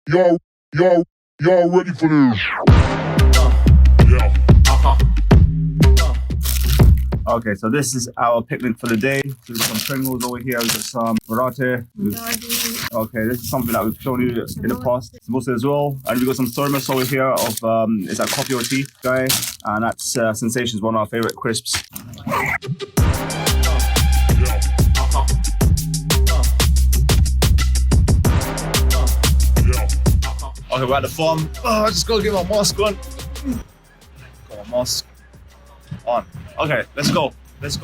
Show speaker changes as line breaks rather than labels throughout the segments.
Y'all, y'all, y'all ready for this? Yeah.
Okay, so this is our picnic for the day. There's some Pringles over here. We've got some burrate. Okay, this is something that we've shown you in the past. Samosa as well. And we've got some thermos over here of, is that coffee or tea, guy? And that's Sensations, one of our favorite crisps. Okay, we're at the farm. Oh, I just gotta get my mask on. Got my mask on. Okay, let's go. Let's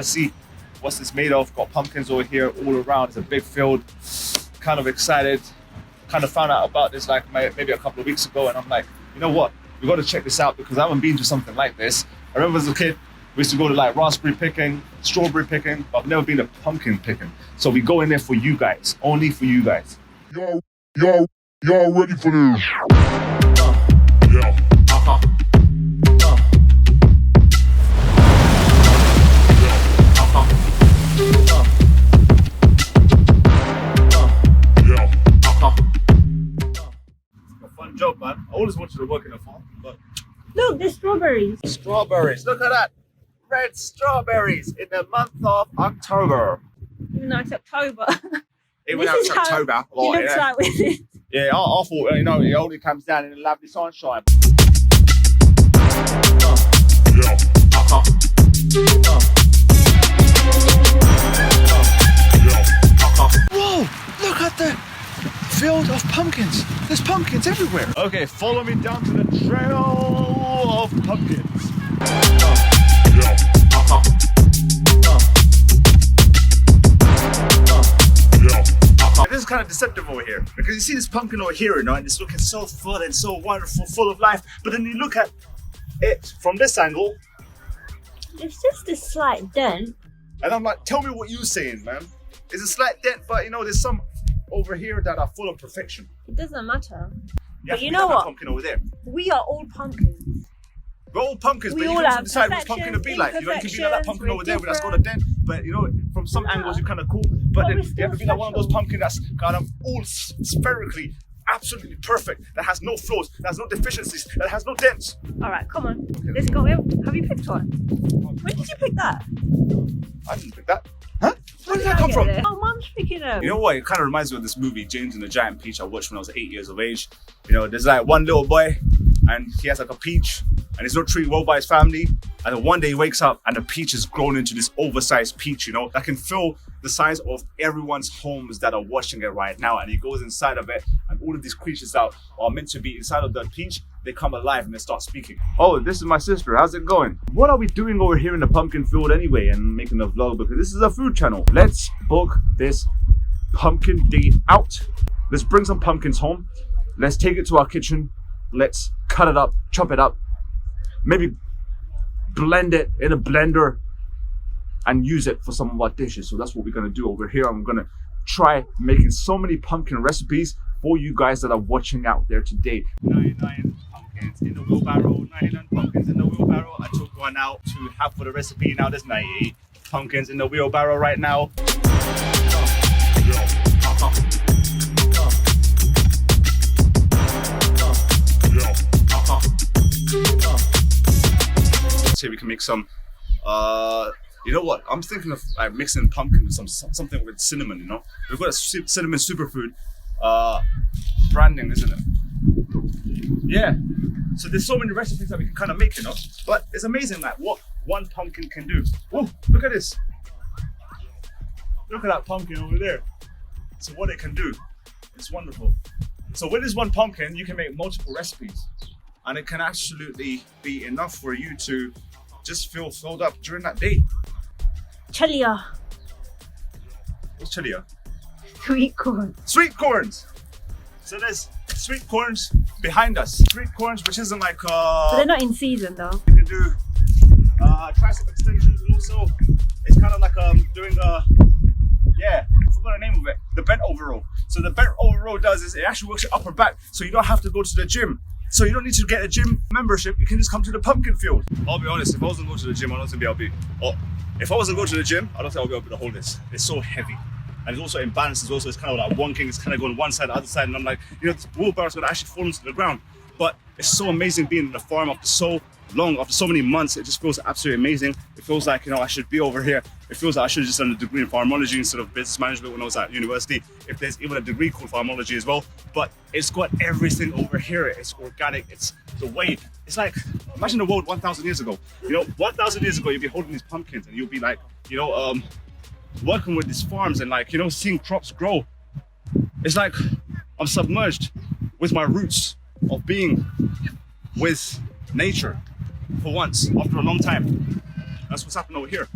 see what's this made of. Got pumpkins over here all around. It's a big field. Kind of excited. Kind of found out about this like maybe a couple of weeks ago, and I'm like, you know what? We got to check this out because I haven't been to something like this. I remember as a kid, we used to go to like raspberry picking, strawberry picking, but I've never been to pumpkin picking. So we go in there for you guys, only for you guys.
Y'all ready for this? Yeah.
Fun job, man. I always wanted to work in a farm, but
Look, there's strawberries.
Strawberries, look at that. Red strawberries in the month of October.
Even though it's October.
Even though
This
it's
is how
October.
It looks like with it.
Yeah, I thought, you know, it only comes down in the lovely sunshine.
Yeah.
Whoa, look at the field of pumpkins. There's pumpkins everywhere. Okay, follow me down to the trail of pumpkins. This is kind of deceptive over here because you see this pumpkin over here, you know, and it's looking so full and so wonderful, full of life. But then you look at it from this angle,
It's just a slight dent.
and I'm like, tell me what you're saying, man. It's a slight dent, but you know, there's some over here that are full of perfection.
It doesn't matter.
But
you know what?
Pumpkin over there.
We are all pumpkins.
We're all pumpkins,
We
but you
all
can also
have
decide which pumpkin to be like. You know, you can be like that pumpkin over there, but that's got a dent. But you know, from some angles, you're kind of cool. But then
we're
you have to be like one of those
special.
pumpkins that's kind of all spherically, absolutely perfect, that has no flaws, that has no deficiencies, that has no dents.
All right, come on. Let's go. Have you picked one? When did you pick that?
I didn't pick that. Huh? Where did that come from?
Oh, Mum's picking them.
You know what? It kind of reminds me of this movie, James and the Giant Peach, I watched when I was 8 years of age. You know, there's like one little boy, and he has like a peach, and he's not treated well by his family. And then one day he wakes up, and the peach has grown into this oversized peach, you know, that can fill the size of everyone's homes that are watching it right now. And he goes inside of it, and all of these creatures that are meant to be inside of the peach, they come alive and they start speaking. Oh, this is my sister. How's it going? What are we doing over here in the pumpkin field anyway and making a vlog? Because this is a food channel. Let's book this pumpkin date out. Let's bring some pumpkins home. Let's take it to our kitchen. Let's cut it up, chop it up, maybe blend it in a blender and use it for some of our dishes. So that's what we're gonna do over here. I'm gonna try making so many pumpkin recipes for you guys that are watching out there today. 99 pumpkins in the wheelbarrow, 99 pumpkins in the wheelbarrow. I took one out to have for the recipe. Now there's 98 pumpkins in the wheelbarrow right now. Let's see if we can make some, you know what? I'm thinking of like mixing pumpkin with something with cinnamon, you know? We've got a cinnamon superfood branding, isn't it? Yeah. So there's so many recipes that we can kind of make, you know? But it's amazing like what one pumpkin can do. Oh, look at this. Look at that pumpkin over there. So what it can do, it's wonderful. So with this one pumpkin, you can make multiple recipes. And it can absolutely be enough for you to just feel filled up during that day.
Chalia.
What's chilia?
Sweet corn.
Sweet corns. So there's sweet corns behind us. Sweet corns, which isn't like
But they're not in season though.
you can do tricep extensions, and also it's kind of like doing yeah, I forgot the name of it. The bent over row. So the bent over row does is it actually works your upper back, so you don't have to go to the gym. So you don't need to get a gym membership. You can just come to the pumpkin field. I'll be honest. If I wasn't going to the gym, I don't think I'll be. Oh, if I wasn't going to the gym, I don't think I'll be able to hold this. It's so heavy. and it's also imbalanced as well. So it's kind of like wonking. It's kind of going one side, the other side, and I'm like, you know, this wheelbarrow's gonna actually fall into the ground. But it's so amazing being in the farm after so long, after so many months. It just feels absolutely amazing. It feels like, you know, I should be over here. It feels like I should have just done a degree in pharmacology instead of business management when I was at university. If there's even a degree called pharmacology as well. But it's got everything over here. It's organic. It's the way. It's like, imagine the world 1,000 years ago. You know, 1,000 years ago, you'd be holding these pumpkins and you'll be like, you know, working with these farms and like, you know, seeing crops grow. It's like I'm submerged with my roots of being with nature for once after a long time. That's what's happening over here.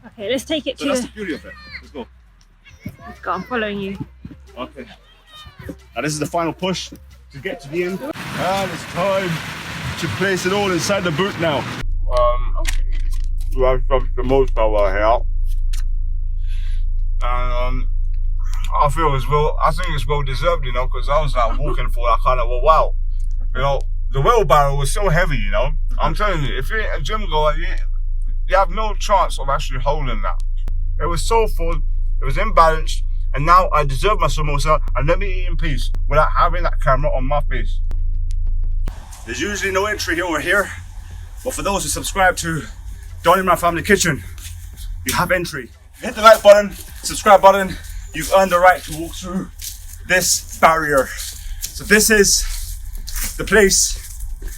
Okay, let's take it
So
to
that's the beauty of it. Let's go.
Let's go, I'm following you.
Okay. Now this is the final push to get to the end. And it's time to place it all inside the boot now.
We have some samosa over here. And I feel as well, I think it's well deserved, you know, because I was like walking for that kind of, well, wow. You know, the wheelbarrow was so heavy, you know. I'm telling you, if you're a gym goer, you have no chance of actually holding that. It was so full, it was imbalanced, and now I deserve my samosa, and let me eat in peace without having that camera on my face.
There's usually no entry over here, but for those who subscribe to Don Imran Family Kitchen, you have entry. Hit the like button, subscribe button, you've earned the right to walk through this barrier. So this is the place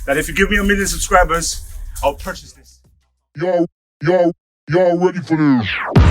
that if you give me 1 million subscribers, I'll purchase this.
Y'all ready for this?